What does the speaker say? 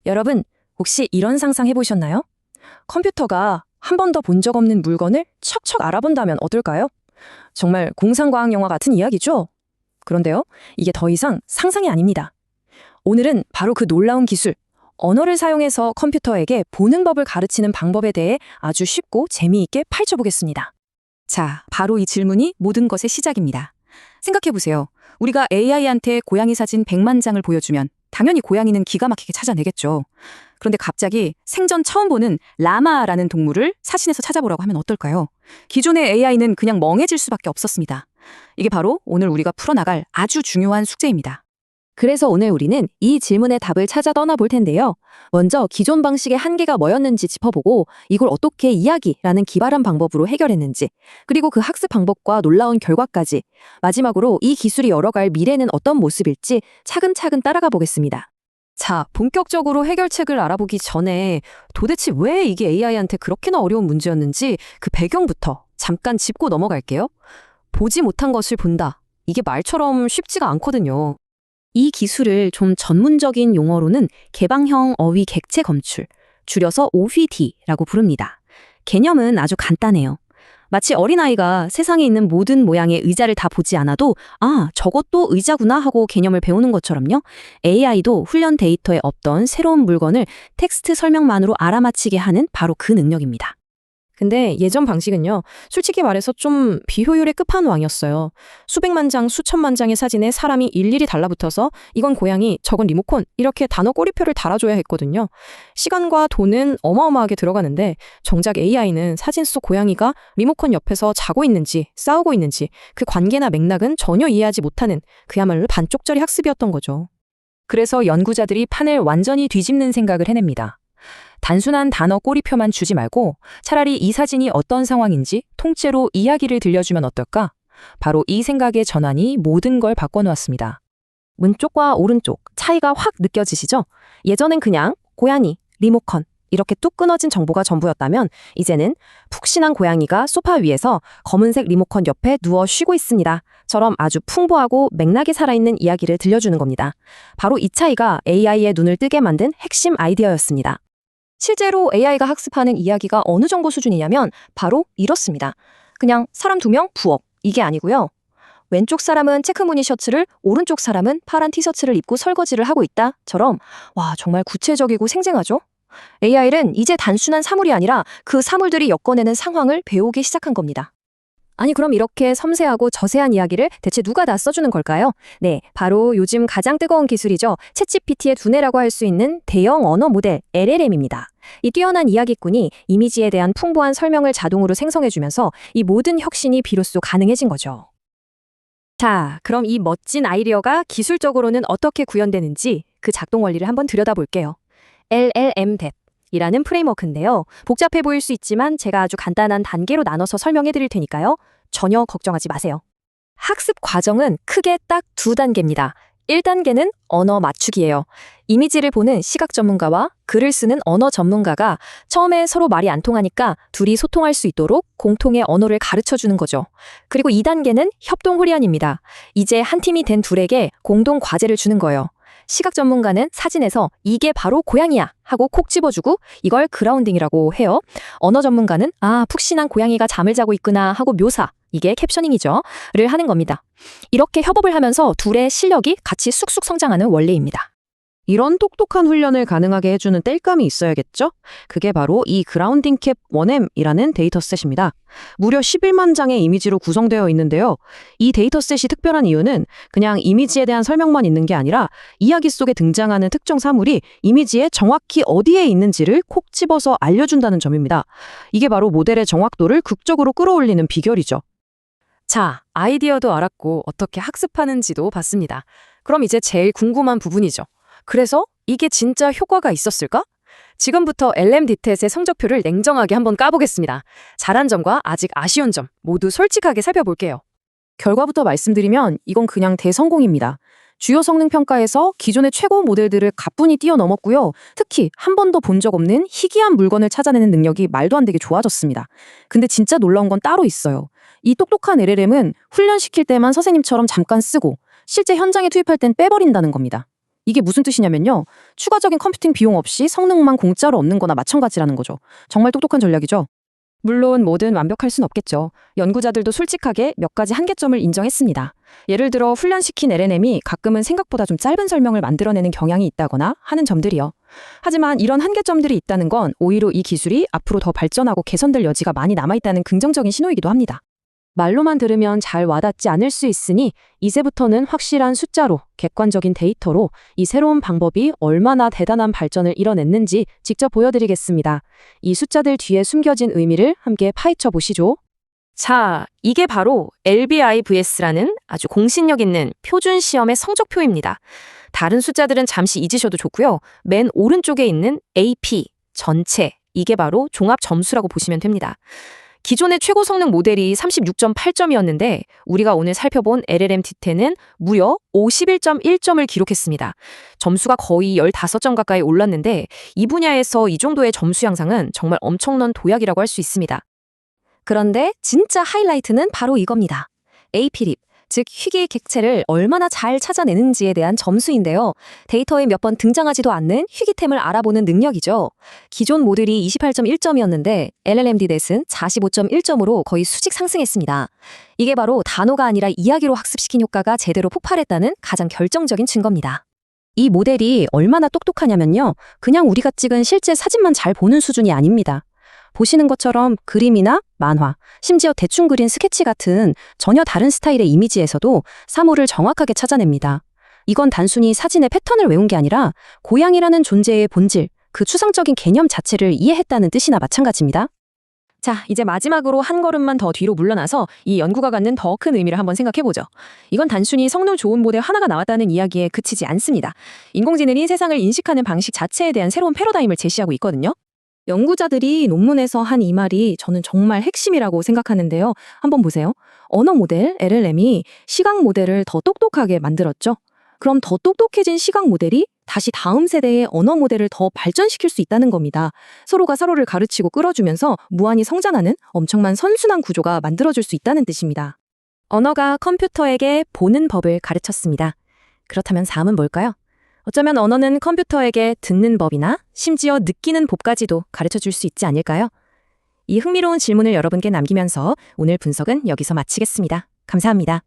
여러분, 혹시 이런 상상 해보셨나요? 컴퓨터가 한 번도 본 적 없는 물건을 척척 알아본다면 어떨까요? 정말 공상과학 영화 같은 이야기죠? 그런데요, 이게 더 이상 상상이 아닙니다. 오늘은 바로 그 놀라운 기술, 언어를 사용해서 컴퓨터에게 보는 법을 가르치는 방법에 대해 아주 쉽고 재미있게 파헤쳐보겠습니다. 자, 바로 이 질문이 모든 것의 시작입니다. 생각해보세요. 우리가 AI한테 고양이 사진 100만 장을 보여주면 당연히 고양이는 기가 막히게 찾아내겠죠. 그런데 갑자기 생전 처음 보는 라마라는 동물을 사진에서 찾아보라고 하면 어떨까요? 기존의 AI는 그냥 멍해질 수밖에 없었습니다. 이게 바로 오늘 우리가 풀어나갈 아주 중요한 숙제입니다. 그래서 오늘 우리는 이 질문의 답을 찾아 떠나볼 텐데요. 먼저 기존 방식의 한계가 뭐였는지 짚어보고 이걸 어떻게 이야기라는 기발한 방법으로 해결했는지, 그리고 그 학습 방법과 놀라운 결과까지, 마지막으로 이 기술이 열어갈 미래는 어떤 모습일지 차근차근 따라가 보겠습니다. 자, 본격적으로 해결책을 알아보기 전에 도대체 왜 이게 AI한테 그렇게나 어려운 문제였는지 그 배경부터 잠깐 짚고 넘어갈게요. 보지 못한 것을 본다. 이게 말처럼 쉽지가 않거든요. 이 기술을 좀 전문적인 용어로는 개방형 어휘 객체 검출, 줄여서 OVD라고 부릅니다. 개념은 아주 간단해요. 마치 어린아이가 세상에 있는 모든 모양의 의자를 다 보지 않아도 저것도 의자구나 하고 개념을 배우는 것처럼요. AI도 훈련 데이터에 없던 새로운 물건을 텍스트 설명만으로 알아맞히게 하는 바로 그 능력입니다. 근데 예전 방식은요, 솔직히 말해서 좀 비효율의 끝판왕이었어요. 수백만 장, 수천만 장의 사진에 사람이 일일이 달라붙어서 이건 고양이, 저건 리모컨, 이렇게 단어 꼬리표를 달아줘야 했거든요. 시간과 돈은 어마어마하게 들어가는데 정작 AI는 사진 속 고양이가 리모컨 옆에서 자고 있는지 싸우고 있는지 그 관계나 맥락은 전혀 이해하지 못하는 그야말로 반쪽짜리 학습이었던 거죠. 그래서 연구자들이 판을 완전히 뒤집는 생각을 해냅니다. 단순한 단어 꼬리표만 주지 말고 차라리 이 사진이 어떤 상황인지 통째로 이야기를 들려주면 어떨까? 바로 이 생각의 전환이 모든 걸 바꿔놓았습니다. 왼쪽과 오른쪽 차이가 확 느껴지시죠? 예전엔 그냥 고양이, 리모컨 이렇게 뚝 끊어진 정보가 전부였다면 이제는 푹신한 고양이가 소파 위에서 검은색 리모컨 옆에 누워 쉬고 있습니다. 처럼 아주 풍부하고 맥락이 살아있는 이야기를 들려주는 겁니다. 바로 이 차이가 AI의 눈을 뜨게 만든 핵심 아이디어였습니다. 실제로 AI가 학습하는 이야기가 어느 정도 수준이냐면 바로 이렇습니다. 그냥 사람 2명 부업, 이게 아니고요. 왼쪽 사람은 체크무늬 셔츠를, 오른쪽 사람은 파란 티셔츠를 입고 설거지를 하고 있다처럼 정말 구체적이고 생생하죠? AI는 이제 단순한 사물이 아니라 그 사물들이 엮어내는 상황을 배우기 시작한 겁니다. 아니 그럼 이렇게 섬세하고 저세한 이야기를 대체 누가 다 써주는 걸까요? 네, 바로 요즘 가장 뜨거운 기술이죠. 챗GPT의 두뇌라고 할 수 있는 대형 언어 모델 LLM입니다. 이 뛰어난 이야기꾼이 이미지에 대한 풍부한 설명을 자동으로 생성해주면서 이 모든 혁신이 비로소 가능해진 거죠. 자, 그럼 이 멋진 아이디어가 기술적으로는 어떻게 구현되는지 그 작동 원리를 한번 들여다볼게요. LLM-DET 이라는 프레임워크인데요. 복잡해 보일 수 있지만 제가 아주 간단한 단계로 나눠서 설명해 드릴 테니까요. 전혀 걱정하지 마세요. 학습 과정은 크게 딱 2단계입니다. 1단계는 언어 맞추기예요. 이미지를 보는 시각 전문가와 글을 쓰는 언어 전문가가 처음에 서로 말이 안 통하니까 둘이 소통할 수 있도록 공통의 언어를 가르쳐주는 거죠. 그리고 2단계는 협동 훈련입니다. 이제 한 팀이 된 둘에게 공동 과제를 주는 거예요. 시각 전문가는 사진에서 이게 바로 고양이야 하고 콕 집어주고 이걸 그라운딩이라고 해요. 언어 전문가는 푹신한 고양이가 잠을 자고 있구나 하고 묘사, 이게 캡셔닝이죠. 를 하는 겁니다. 이렇게 협업을 하면서 둘의 실력이 같이 쑥쑥 성장하는 원리입니다. 이런 똑똑한 훈련을 가능하게 해주는 땔감이 있어야겠죠? 그게 바로 이 그라운딩 캡 1M이라는 데이터셋입니다. 무려 11만 장의 이미지로 구성되어 있는데요. 이 데이터셋이 특별한 이유는 그냥 이미지에 대한 설명만 있는 게 아니라 이야기 속에 등장하는 특정 사물이 이미지에 정확히 어디에 있는지를 콕 집어서 알려준다는 점입니다. 이게 바로 모델의 정확도를 극적으로 끌어올리는 비결이죠. 자, 아이디어도 알았고 어떻게 학습하는지도 봤습니다. 그럼 이제 제일 궁금한 부분이죠. 그래서 이게 진짜 효과가 있었을까? 지금부터 LMDT의 성적표를 냉정하게 한번 까보겠습니다. 잘한 점과 아직 아쉬운 점 모두 솔직하게 살펴볼게요. 결과부터 말씀드리면 이건 그냥 대성공입니다. 주요 성능 평가에서 기존의 최고 모델들을 가뿐히 뛰어넘었고요. 특히 한 번도 본 적 없는 희귀한 물건을 찾아내는 능력이 말도 안 되게 좋아졌습니다. 근데 진짜 놀라운 건 따로 있어요. 이 똑똑한 LLM은 훈련시킬 때만 선생님처럼 잠깐 쓰고 실제 현장에 투입할 땐 빼버린다는 겁니다. 이게 무슨 뜻이냐면요. 추가적인 컴퓨팅 비용 없이 성능만 공짜로 얻는 거나 마찬가지라는 거죠. 정말 똑똑한 전략이죠. 물론 뭐든 완벽할 순 없겠죠. 연구자들도 솔직하게 몇 가지 한계점을 인정했습니다. 예를 들어 훈련시킨 LLM이 가끔은 생각보다 좀 짧은 설명을 만들어내는 경향이 있다거나 하는 점들이요. 하지만 이런 한계점들이 있다는 건 오히려 이 기술이 앞으로 더 발전하고 개선될 여지가 많이 남아있다는 긍정적인 신호이기도 합니다. 말로만 들으면 잘 와닿지 않을 수 있으니 이제부터는 확실한 숫자로, 객관적인 데이터로 이 새로운 방법이 얼마나 대단한 발전을 이뤄냈는지 직접 보여드리겠습니다. 이 숫자들 뒤에 숨겨진 의미를 함께 파헤쳐 보시죠. 자, 이게 바로 LBIVS라는 아주 공신력 있는 표준 시험의 성적표입니다. 다른 숫자들은 잠시 잊으셔도 좋고요. 맨 오른쪽에 있는 AP, 전체, 이게 바로 종합 점수라고 보시면 됩니다. 기존의 최고 성능 모델이 36.8점이었는데 우리가 오늘 살펴본 LLM T10은 무려 51.1점을 기록했습니다. 점수가 거의 15점 가까이 올랐는데 이 분야에서 이 정도의 점수 향상은 정말 엄청난 도약이라고 할 수 있습니다. 그런데 진짜 하이라이트는 바로 이겁니다. AP립, 즉 희귀 객체를 얼마나 잘 찾아내는지에 대한 점수인데요. 데이터에 몇 번 등장하지도 않는 희귀템을 알아보는 능력이죠. 기존 모델이 28.1점이었는데 LLMD넷은 45.1점으로 거의 수직 상승했습니다. 이게 바로 단어가 아니라 이야기로 학습시킨 효과가 제대로 폭발했다는 가장 결정적인 증거입니다. 이 모델이 얼마나 똑똑하냐면요. 그냥 우리가 찍은 실제 사진만 잘 보는 수준이 아닙니다. 보시는 것처럼 그림이나 만화, 심지어 대충 그린 스케치 같은 전혀 다른 스타일의 이미지에서도 사물을 정확하게 찾아냅니다. 이건 단순히 사진의 패턴을 외운 게 아니라 고양이라는 존재의 본질, 그 추상적인 개념 자체를 이해했다는 뜻이나 마찬가지입니다. 자, 이제 마지막으로 한 걸음만 더 뒤로 물러나서 이 연구가 갖는 더 큰 의미를 한번 생각해보죠. 이건 단순히 성능 좋은 모델 하나가 나왔다는 이야기에 그치지 않습니다. 인공지능이 세상을 인식하는 방식 자체에 대한 새로운 패러다임을 제시하고 있거든요. 연구자들이 논문에서 한 이 말이 저는 정말 핵심이라고 생각하는데요. 한번 보세요. 언어 모델, LLM이 시각 모델을 더 똑똑하게 만들었죠. 그럼 더 똑똑해진 시각 모델이 다시 다음 세대의 언어 모델을 더 발전시킬 수 있다는 겁니다. 서로가 서로를 가르치고 끌어주면서 무한히 성장하는 엄청난 선순환 구조가 만들어질 수 있다는 뜻입니다. 언어가 컴퓨터에게 보는 법을 가르쳤습니다. 그렇다면 다음은 뭘까요? 어쩌면 언어는 컴퓨터에게 듣는 법이나 심지어 느끼는 법까지도 가르쳐줄 수 있지 않을까요? 이 흥미로운 질문을 여러분께 남기면서 오늘 분석은 여기서 마치겠습니다. 감사합니다.